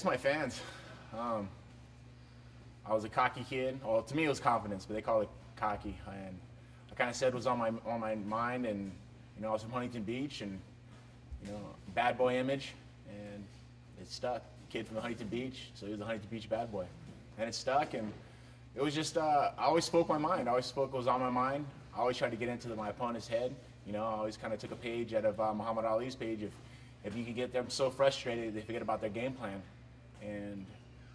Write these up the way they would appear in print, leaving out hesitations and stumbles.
guess my fans. I was a cocky kid. Well, to me it was confidence, but they call it cocky. And I kind of said what was on my mind, and I was from Huntington Beach, and bad boy image, and it stuck. Kid from the Huntington Beach, so he was a Huntington Beach bad boy, and it stuck. And it was just I always spoke my mind. I always spoke what was on my mind. I always tried to get into my opponent's head. I always kind of took a page out of Muhammad Ali's page. If you could get them so frustrated, they forget about their game plan, and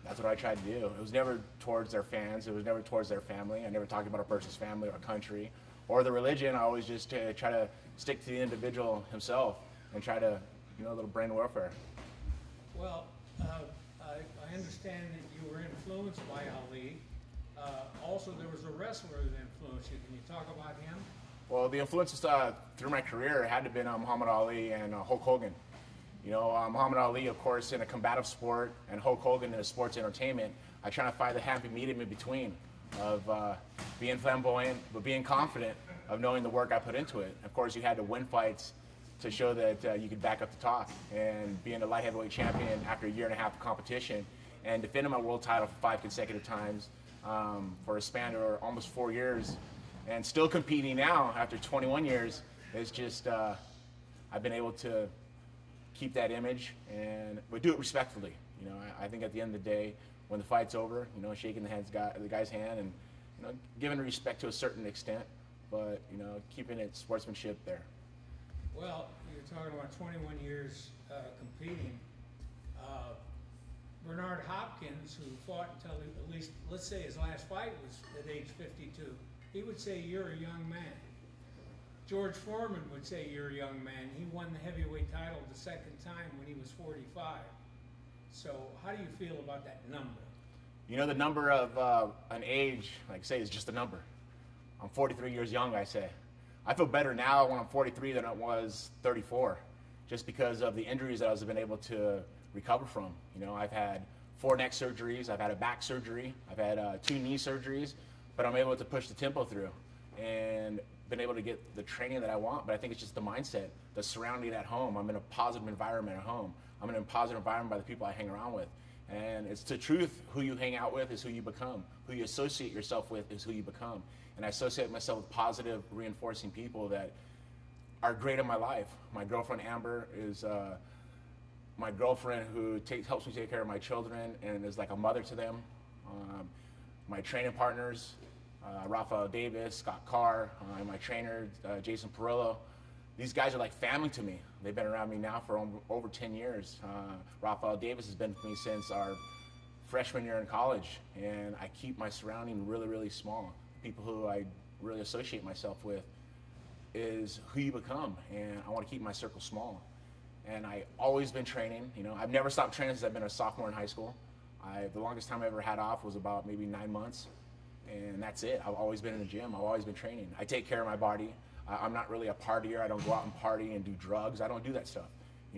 that's what I tried to do. It was never towards their fans. It was never towards their family. I never talked about a person's family or a country or the religion. I always just try to stick to the individual himself and try to, a little brain warfare. Well, I understand that you were influenced by Ali. Also, there was a wrestler that influenced you. Can you talk about him? Well, the influences through my career had to have been Muhammad Ali and Hulk Hogan. Muhammad Ali, of course, in a combative sport, and Hulk Hogan in a sports entertainment. I try to find the happy medium in between of being flamboyant, but being confident of knowing the work I put into it. Of course, you had to win fights to show that you could back up the talk. And being a light heavyweight champion after a year and a half of competition and defending my world title for 5 consecutive times for a span of almost 4 years, and still competing now after 21 years, is just, I've been able to keep that image, but do it respectfully. I think at the end of the day, when the fight's over, shaking the guy's hand and giving respect to a certain extent, but keeping it sportsmanship there. Well, you're talking about 21 years competing. Bernard Hopkins, who fought until at least, let's say his last fight was at age 52, he would say you're a young man. George Foreman would say you're a young man. He won the heavyweight title the second time when he was 45. So how do you feel about that number? The number of an age, like I say, is just a number. I'm 43 years young, I say. I feel better now when I'm 43 than I was 34, just because of the injuries that I've been able to recover from. I've had 4 neck surgeries, I've had a back surgery, I've had 2 knee surgeries, but I'm able to push the tempo through and been able to get the training that I want. But I think it's just the mindset, the surrounding at home. I'm in a positive environment at home. I'm in a positive environment by the people I hang around with. And it's the truth, who you hang out with is who you become. Who you associate yourself with is who you become. And I associate myself with positive, reinforcing people that are great in my life. My girlfriend Amber is my girlfriend who helps me take care of my children and is like a mother to them. My training partners, Rafael Davis, Scott Carr, my trainer, Jason Perillo. These guys are like family to me. They've been around me now for over 10 years. Rafael Davis has been with me since our freshman year in college, and I keep my surrounding really, really small. People who I really associate myself with is who you become, and I want to keep my circle small. And I've always been training. I've never stopped training since I've been a sophomore in high school. The longest time I ever had off was about maybe 9 months, and that's it. I've always been in the gym. I've always been training. I take care of my body. I'm not really a partier. I don't go out and party and do drugs. I don't do that stuff.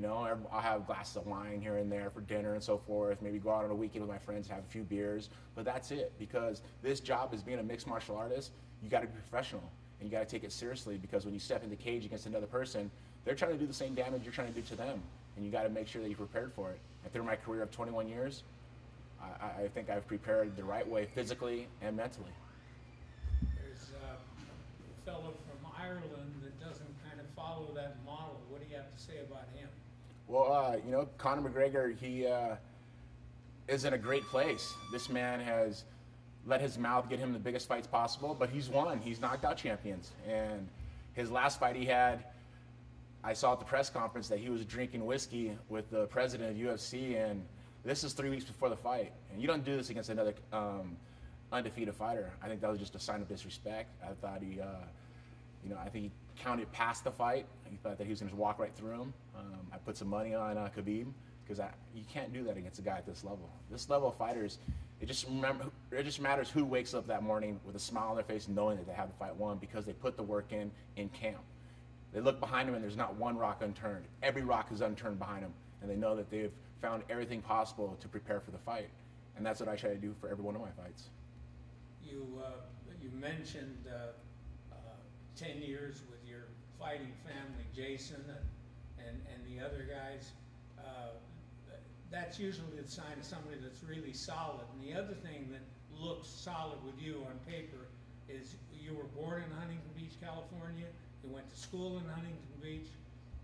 I'll have glasses of wine here and there for dinner and so forth. Maybe go out on a weekend with my friends, have a few beers. But that's it, because this job as being a mixed martial artist, you got to be professional, and you got to take it seriously, because when you step in the cage against another person, they're trying to do the same damage you're trying to do to them, and you got to make sure that you're prepared for it. And through my career of 21 years, I think I've prepared the right way, physically and mentally. There's a fellow from Ireland that doesn't kind of follow that model. What do you have to say about him? Well, Conor McGregor, he is in a great place. This man has let his mouth get him the biggest fights possible, but he's won. He's knocked out champions. And his last fight he had, I saw at the press conference that he was drinking whiskey with the president of UFC, and this is 3 weeks before the fight. And you don't do this against another undefeated fighter. I think that was just a sign of disrespect. I thought he, I think he counted past the fight. He thought that he was going to walk right through him. I put some money on Khabib, because you can't do that against a guy at this level. This level of fighters, it just matters who wakes up that morning with a smile on their face knowing that they have the fight won, because they put the work in camp. They look behind them and there's not one rock unturned. Every rock is unturned behind them, and they know that they've found everything possible to prepare for the fight. And that's what I try to do for every one of my fights. You mentioned 10 years with your fighting family, Jason and the other guys. that's usually the sign of somebody that's really solid. And the other thing that looks solid with you on paper is you were born in Huntington Beach, California. You went to school in Huntington Beach,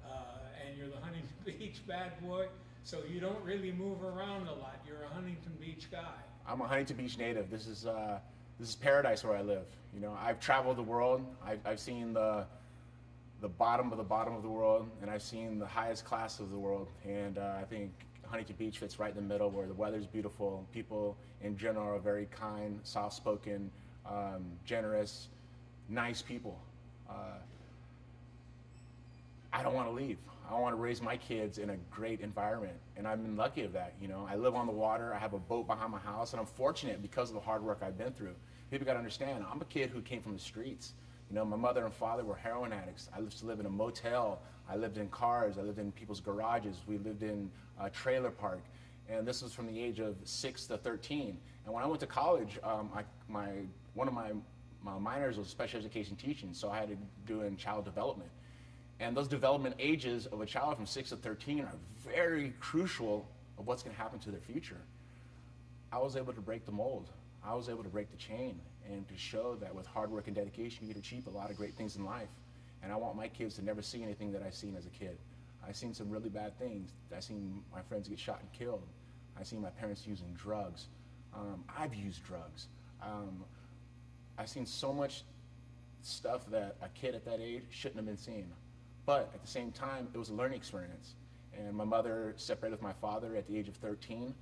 and you're the Huntington Beach bad boy. So you don't really move around a lot. You're a Huntington Beach guy. I'm a Huntington Beach native. This is paradise where I live. You know, I've traveled the world. I've seen the bottom of the world, and I've seen the highest class of the world. And I think Huntington Beach fits right in the middle, where the weather's beautiful. People in general are very kind, soft-spoken, generous, nice people. I don't want to leave. I want to raise my kids in a great environment, and I've been lucky of that. You know, I live on the water. I have a boat behind my house, and I'm fortunate because of the hard work I've been through. People got to understand, I'm a kid who came from the streets. You know, my mother and father were heroin addicts. I used to live in a motel. I lived in cars. I lived in people's garages. We lived in a trailer park, and this was from the age of 6 to 13. And when I went to college, one of my minors was special education teaching, so I had to do in child development. And those development ages of a child from 6 to 13 are very crucial of what's going to happen to their future. I was able to break the mold. I was able to break the chain and to show that with hard work and dedication, you can achieve a lot of great things in life. And I want my kids to never see anything that I've seen as a kid. I've seen some really bad things. I've seen my friends get shot and killed. I've seen my parents using drugs. I've used drugs. I've seen so much stuff that a kid at that age shouldn't have been seeing. But at the same time, it was a learning experience. And my mother separated with my father at the age of 13.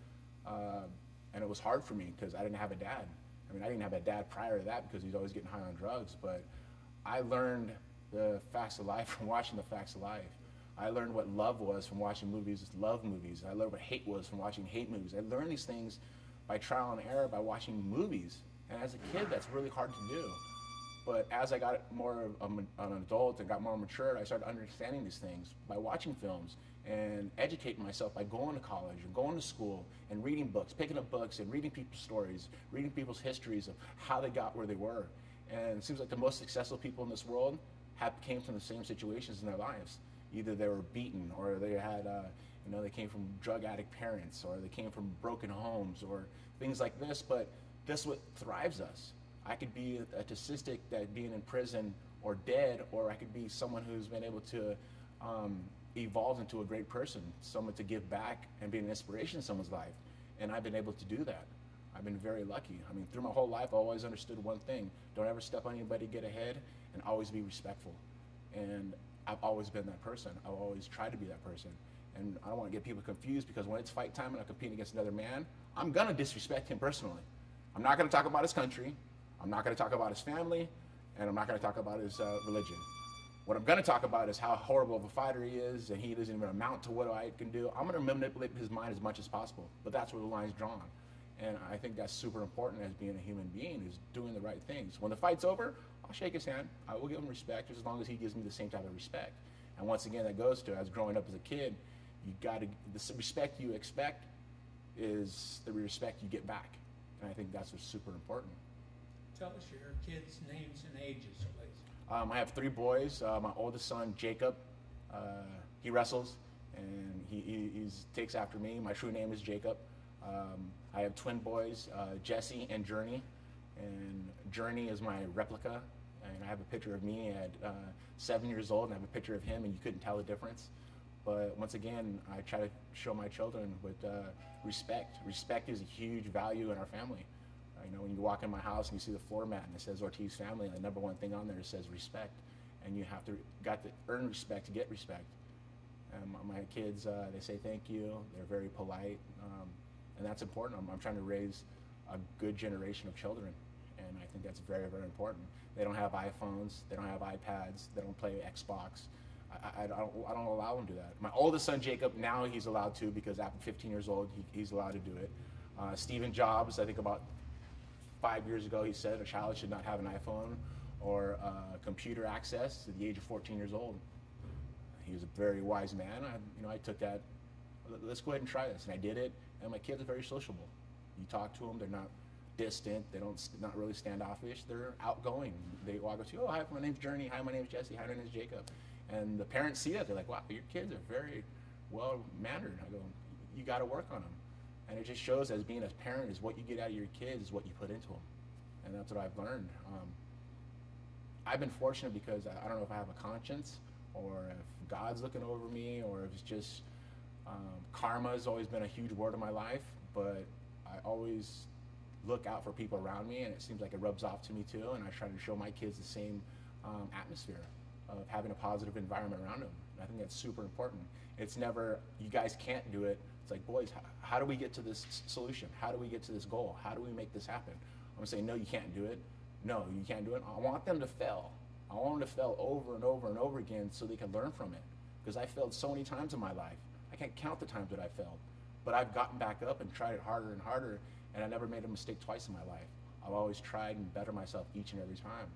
And it was hard for me because I didn't have a dad. I mean, I didn't have a dad prior to that because he was always getting high on drugs. But I learned the facts of life from watching the facts of life. I learned what love was from watching love movies. I learned what hate was from watching hate movies. I learned these things by trial and error by watching movies. And as a kid, that's really hard to do. But as I got more of an adult and got more mature, I started understanding these things by watching films and educating myself by going to college and going to school and reading books, picking up books and reading people's stories, reading people's histories of how they got where they were. And it seems like the most successful people in this world came from the same situations in their lives. Either they were beaten, or they had, they came from drug addict parents, or they came from broken homes, or things like this. But this is what thrives us. I could be a statistic that being in prison or dead, or I could be someone who's been able to evolve into a great person, someone to give back and be an inspiration in someone's life. And I've been able to do that. I've been very lucky. I mean, through my whole life, I always understood one thing: don't ever step on anybody, get ahead, and always be respectful. And I've always been that person. I've always tried to be that person. And I don't want to get people confused, because when it's fight time and I'm competing against another man, I'm going to disrespect him personally. I'm not going to talk about his country. I'm not going to talk about his family, and I'm not going to talk about his religion. What I'm going to talk about is how horrible of a fighter he is, and he doesn't even amount to what I can do. I'm going to manipulate his mind as much as possible, but that's where the line's drawn. And I think that's super important as being a human being, is doing the right things. When the fight's over, I'll shake his hand. I will give him respect, as long as he gives me the same type of respect. And once again, that goes to, as growing up as a kid, the respect you expect is the respect you get back. And I think that's what's super important. Tell us your kids' names and ages, please. I have 3 boys. My oldest son, Jacob, he wrestles, and he takes after me. My true name is Jacob. I have twin boys, Jesse and Journey. And Journey is my replica. And I have a picture of me at 7 years old, and I have a picture of him, and you couldn't tell the difference. But once again, I try to show my children with respect. Respect is a huge value in our family. When you walk in my house and you see the floor mat and it says Ortiz family, and the #1 thing on there says respect. And you have to earn respect to get respect. My kids, they say thank you. They're very polite, and that's important. I'm trying to raise a good generation of children, and I think that's very, very important. They don't have iPhones. They don't have iPads. They don't play Xbox. I don't allow them to do that. My oldest son, Jacob, now he's allowed to, because after 15 years old, he's allowed to do it. Stephen Jobs, I think about 5 years ago, he said a child should not have an iPhone or computer access to the age of 14 years old. He was a very wise man. I took that, let's go ahead and try this. And I did it, and my kids are very sociable. You talk to them, they're not distant, not really standoffish, they're outgoing. They walk up to you, oh, hi, my name's Journey, hi, my name's Jesse, hi, my name's Jacob. And the parents see that, they're like, wow, your kids are very well-mannered. I go, you got to work on them. And it just shows as being a parent is what you get out of your kids is what you put into them. And that's what I've learned. I've been fortunate because I don't know if I have a conscience or if God's looking over me or if it's just karma has always been a huge word in my life, but I always look out for people around me, and it seems like it rubs off to me too, and I try to show my kids the same atmosphere of having a positive environment around them. And I think that's super important. It's never, you guys can't do it. It's like, boys, how do we get to this solution? How do we get to this goal? How do we make this happen? I'm gonna say, no, you can't do it. No, you can't do it. I want them to fail. I want them to fail over and over and over again so they can learn from it. Because I failed so many times in my life. I can't count the times that I failed. But I've gotten back up and tried it harder and harder, and I never made a mistake twice in my life. I've always tried and better myself each and every time.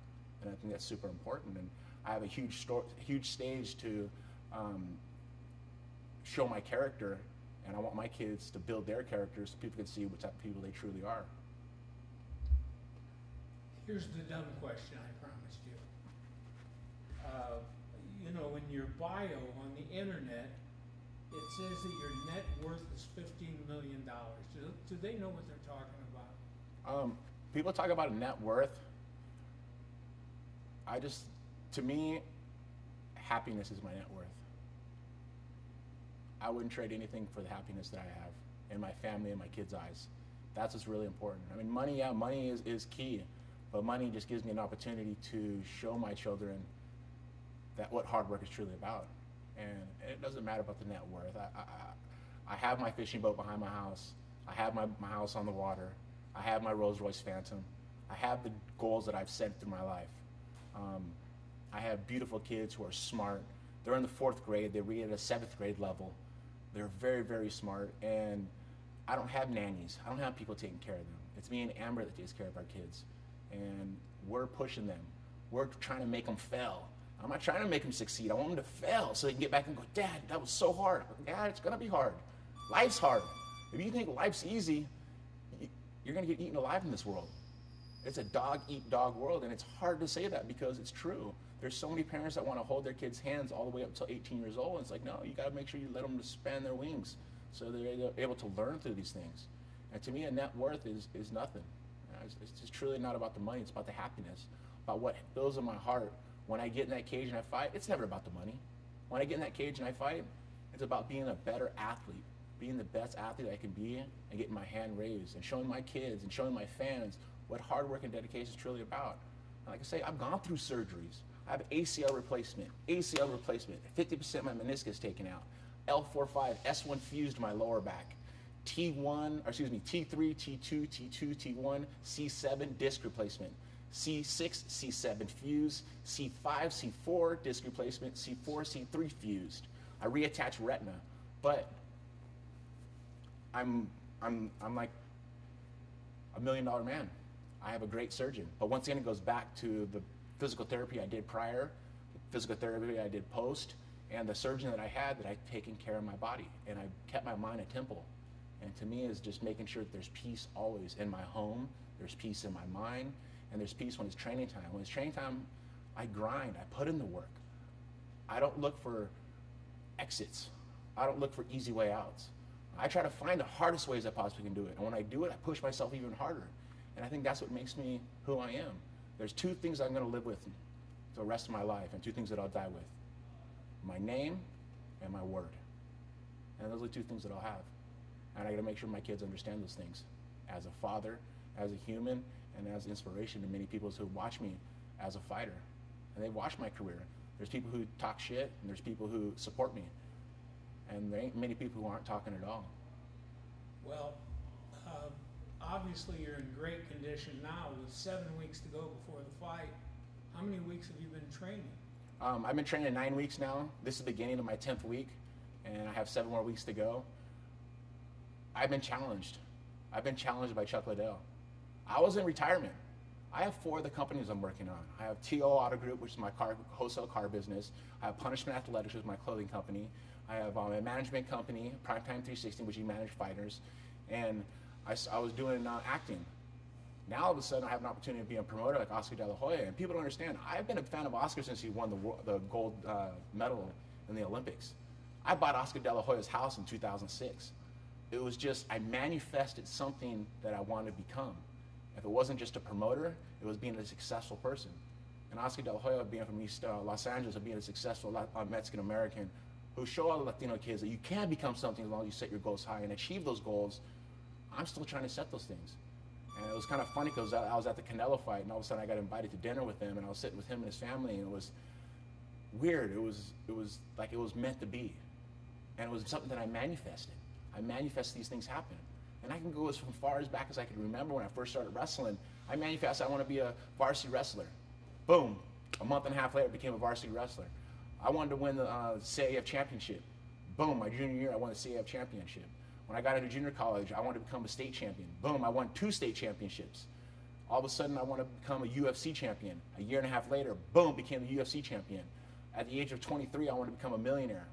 And I think that's super important. And I have a huge stage to show my character, and I want my kids to build their characters so people can see what type of people they truly are. Here's the dumb question I promised you. You know, in your bio on the internet, it says that your net worth is $15 million. Do they know what they're talking about? People talk about a net worth. To me, happiness is my net worth. I wouldn't trade anything for the happiness that I have in my family and my kids' eyes. That's what's really important. I mean, money, yeah, money is key, but money just gives me an opportunity to show my children that what hard work is truly about. And it doesn't matter about the net worth. I have my fishing boat behind my house. I have my house on the water. I have my Rolls Royce Phantom. I have the goals that I've set through my life. I have beautiful kids who are smart. They're in the 4th grade. They read at a 7th grade level. They're very, very smart. And I don't have nannies. I don't have people taking care of them. It's me and Amber that takes care of our kids. And we're pushing them. We're trying to make them fail. I'm not trying to make them succeed. I want them to fail so they can get back and go, Dad, that was so hard. Dad, it's gonna be hard. Life's hard. If you think life's easy, you're gonna get eaten alive in this world. It's a dog-eat-dog world, and it's hard to say that because it's true. There's so many parents that want to hold their kids' hands all the way up until 18 years old. And it's like, no, you got to make sure you let them span their wings so they're able to learn through these things. And to me, a net worth is nothing. It's just truly not about the money. It's about the happiness, about what fills in my heart. When I get in that cage and I fight, it's never about the money. When I get in that cage and I fight, it's about being a better athlete, being the best athlete I can be, and getting my hand raised and showing my kids and showing my fans what hard work and dedication is truly about. And like I say, I've gone through surgeries. I have ACL replacement, 50% of my meniscus taken out, L4-5, S1 fused my lower back, T3, T2, T2, T1, C7 disc replacement, C6, C7 fused, C5, C4 disc replacement, C4, C3 fused. I reattached retina, but I'm like $1 million man. I have a great surgeon, but once again, it goes back to the physical therapy I did prior, the physical therapy I did post, and the surgeon that I had that I'd taken care of my body, and I kept my mind a temple. And to me, is just making sure that there's peace always in my home, there's peace in my mind, and there's peace when it's training time. When it's training time, I grind, I put in the work. I don't look for exits. I don't look for easy way outs. I try to find the hardest ways I possibly can do it. And when I do it, I push myself even harder. And I think that's what makes me who I am. There's 2 things I'm gonna live with the rest of my life, and 2 things that I'll die with. My name and my word. And those are the 2 things that I'll have. And I gotta make sure my kids understand those things. As a father, as a human, and as inspiration to many people who watch me as a fighter. And they watch my career. There's people who talk shit, and there's people who support me. And there ain't many people who aren't talking at all. Well, obviously you're in great condition now with 7 weeks to go before the fight. How many weeks have you been training? I've been training 9 weeks now. This is the beginning of my 10th week, and I have 7 more weeks to go. I've been challenged. I've been challenged by Chuck Liddell. I was in retirement. I have 4 of the companies I'm working on. I have TO Auto Group, which is my wholesale car business. I have Punishment Athletics, which is my clothing company. I have a management company, Primetime 360, which you manage fighters. And I was doing acting. Now all of a sudden I have an opportunity to be a promoter like Oscar De La Hoya, and people don't understand. I've been a fan of Oscar since he won the gold medal in the Olympics. I bought Oscar De La Hoya's house in 2006. it was just, I manifested something that I wanted to become. If it wasn't just a promoter, it was being a successful person. And Oscar De La Hoya, being from East Los Angeles, and being a successful Mexican-American, who show all the Latino kids that you can become something as long as you set your goals high and achieve those goals. I'm still trying to set those things. And it was kind of funny because I was at the Canelo fight, and all of a sudden I got invited to dinner with him, and I was sitting with him and his family, and it was weird. It was like it was meant to be. And it was something that I manifested. I manifested these things happen. And I can go as far as back as I can remember when I first started wrestling. I manifested I want to be a varsity wrestler. Boom. A month and a half later, I became a varsity wrestler. I wanted to win the CAF championship. Boom. My junior year, I won the CAF championship. When I got into junior college, I wanted to become a state champion. Boom. I won 2 state championships. All of a sudden, I want to become a UFC champion. A year and a half later, boom, became a UFC champion. At the age of 23, I wanted to become a millionaire.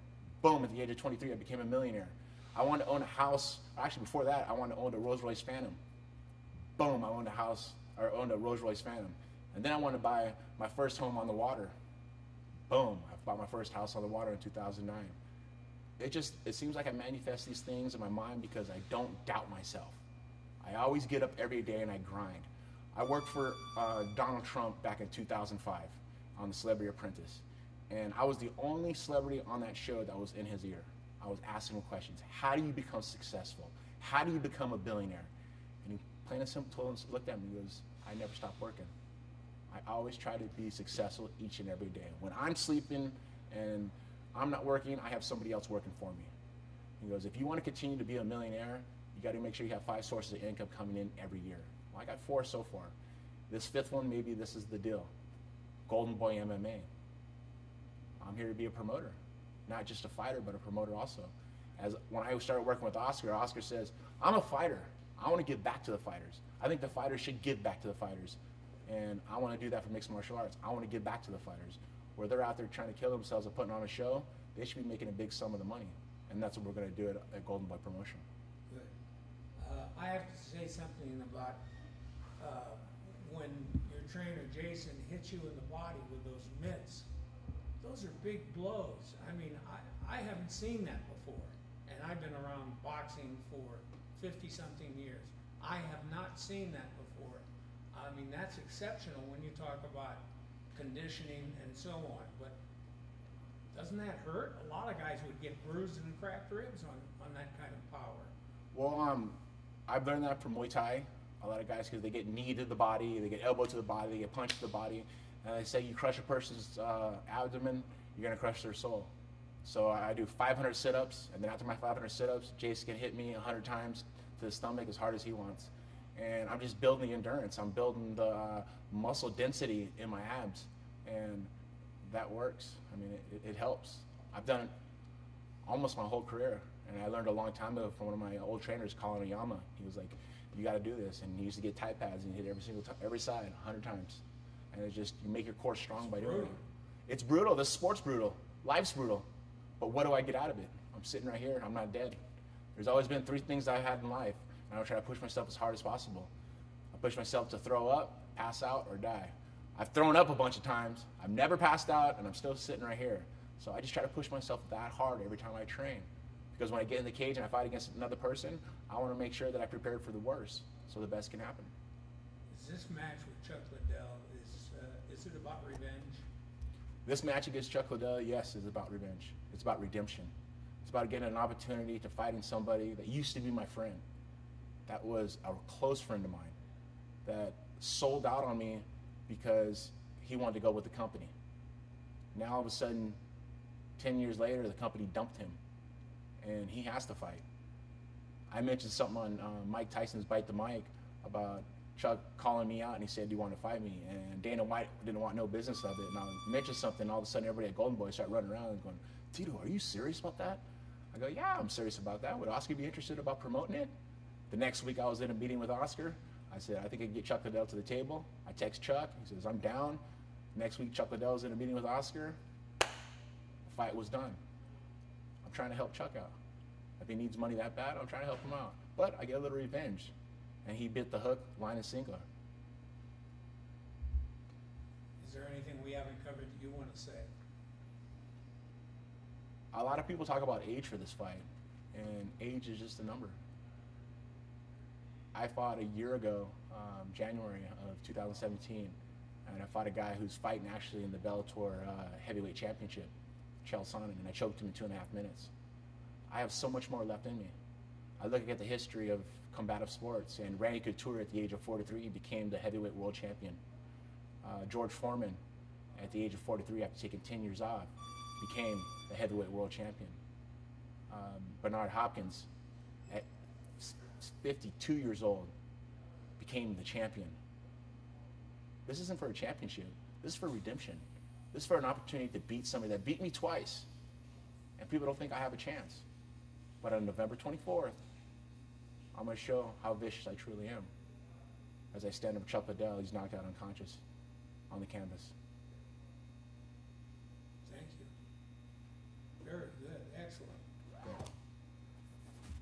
Boom. At the age of 23, I became a millionaire. I wanted to own a house. Actually, before that, I wanted to own a Rolls-Royce Phantom. Boom, I owned a house, or owned a Rolls-Royce Phantom. And then I wanted to buy my first home on the water. Boom, I bought my first house on the water in 2009. It seems like I manifest these things in my mind because I don't doubt myself. I always get up every day and I grind. I worked for Donald Trump back in 2005 on The Celebrity Apprentice. And I was the only celebrity on that show that was in his ear. I was asking him questions. How do you become successful? How do you become a billionaire? And he plain and simple looked at me and goes, I never stop working. I always try to be successful each and every day. When I'm sleeping and I'm not working, I have somebody else working for me. He goes, if you want to continue to be a millionaire, you got to make sure you have 5 sources of income coming in every year. Well, I got 4 so far. This 5th one, maybe this is the deal. Golden Boy MMA. I'm here to be a promoter. Not just a fighter, but a promoter also. As when I started working with Oscar, Oscar says, I'm a fighter. I want to give back to the fighters. I think the fighters should give back to the fighters. And I want to do that for mixed martial arts. I want to give back to the fighters. Where they're out there trying to kill themselves and putting on a show, they should be making a big sum of the money. And that's what we're going to do at Golden Boy Promotion. Good. I have to say something about when your trainer, Jason, hits you in the body with those mitts. Those are big blows. I mean, I haven't seen that before. And I've been around boxing for 50-something years. I have not seen that before. I mean, that's exceptional when you talk about conditioning and so on. But doesn't that hurt? A lot of guys would get bruised and cracked ribs on that kind of power. Well, I've learned that from Muay Thai. A lot of guys, because they get knee to the body, they get elbow to the body, they get punched to the body. And they say you crush a person's abdomen, you're going to crush their soul. So I do 500 sit-ups, and then after my 500 sit-ups, Jason can hit me 100 times to the stomach as hard as he wants. And I'm just building the endurance. I'm building the muscle density in my abs, and that works. I mean, it helps. I've done it almost my whole career, and I learned a long time ago from one of my old trainers, Colin Oyama. He was like, you got to do this, and he used to get Thai pads and hit every side 100 times. And it's just, you make your core strong by doing it. It's brutal. This sport's brutal. Life's brutal. But what do I get out of it? I'm sitting right here. I'm not dead. There's always been 3 things I've had in life, and I try to push myself as hard as possible. I push myself to throw up, pass out, or die. I've thrown up a bunch of times. I've never passed out, and I'm still sitting right here. So I just try to push myself that hard every time I train. Because when I get in the cage and I fight against another person, I want to make sure that I prepared for the worst so the best can happen. Is this match with Chuck Liddell, is it about revenge? This match against Chuck Liddell, yes, is about revenge. It's about redemption. It's about getting an opportunity to fighting somebody that used to be my friend, that was a close friend of mine, that sold out on me because he wanted to go with the company. Now all of a sudden, 10 years later, the company dumped him, and he has to fight. I mentioned something on Mike Tyson's Bite the Mic about Chuck calling me out, and he said, do you want to fight me? And Dana White didn't want no business of it. And I mentioned something, all of a sudden everybody at Golden Boy started running around and going, Tito, are you serious about that? I go, yeah, I'm serious about that. Would Oscar be interested about promoting it? The next week I was in a meeting with Oscar. I said, I think I can get Chuck Liddell to the table. I text Chuck. He says, I'm down. Next week, Chuck Liddell was in a meeting with Oscar. The fight was done. I'm trying to help Chuck out. If he needs money that bad, I'm trying to help him out. But I get a little revenge. And he bit the hook, line and sinker. Is there anything we haven't covered that you want to say? A lot of people talk about age for this fight, and age is just a number. I fought a year ago, January of 2017, and I fought a guy who's fighting actually in the Bellator heavyweight championship, Chael Sonnen, and I choked him in 2.5 minutes. I have so much more left in me. I look at the history of combative sports, and Randy Couture at the age of 43 became the heavyweight world champion. George Foreman at the age of 43, after taking 10 years off, became the heavyweight world champion. Bernard Hopkins at 52 years old became the champion. This isn't for a championship. This is for redemption. This is for an opportunity to beat somebody that beat me twice, and people don't think I have a chance. But on November 24th, I'm going to show how vicious I truly am as I stand up with Chuck Liddell. He's knocked out unconscious on the canvas. Thank you. Very good. Excellent. Yeah.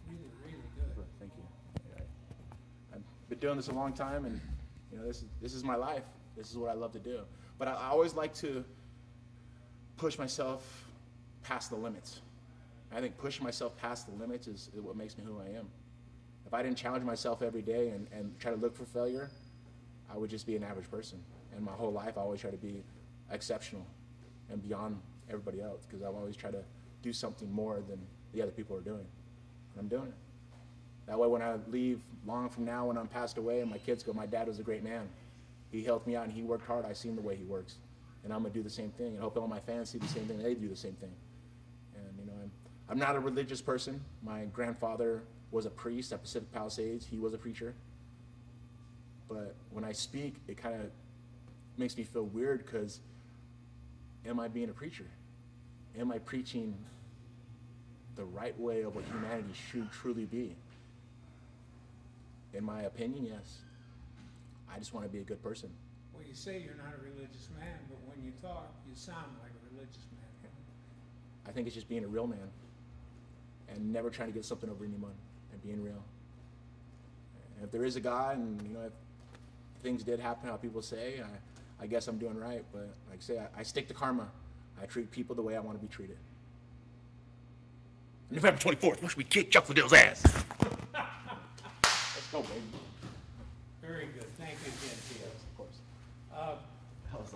Really, really good. Thank you. Yeah. I've been doing this a long time, and you know, this is my life. This is what I love to do. But I always like to push myself past the limits. I think pushing myself past the limits is what makes me who I am. If I didn't challenge myself every day and try to look for failure, I would just be an average person. And my whole life, I always try to be exceptional and beyond everybody else, because I always try to do something more than the other people are doing. And I'm doing it. That way, when I leave long from now, when I'm passed away, and my kids go, my dad was a great man. He helped me out and he worked hard. I seen the way he works. And I'm going to do the same thing. And I hope all my fans see the same thing. They do the same thing. And, you know, I'm not a religious person. My grandfather was a priest at Pacific Palisades. He was a preacher. But when I speak, it kind of makes me feel weird, because am I being a preacher? Am I preaching the right way of what humanity should truly be? In my opinion, yes. I just want to be a good person. Well, you say you're not a religious man, but when you talk, you sound like a religious man. I think it's just being a real man and never trying to get something over anyone, and being real. And if there is a God, and you know, if things did happen how people say, I guess I'm doing right. But like I say, I stick to karma. I treat people the way I want to be treated. November 24th, watch me kick Chuck Liddell's ass. Let's go, baby. Very good. Thank you again, Tito. Of course.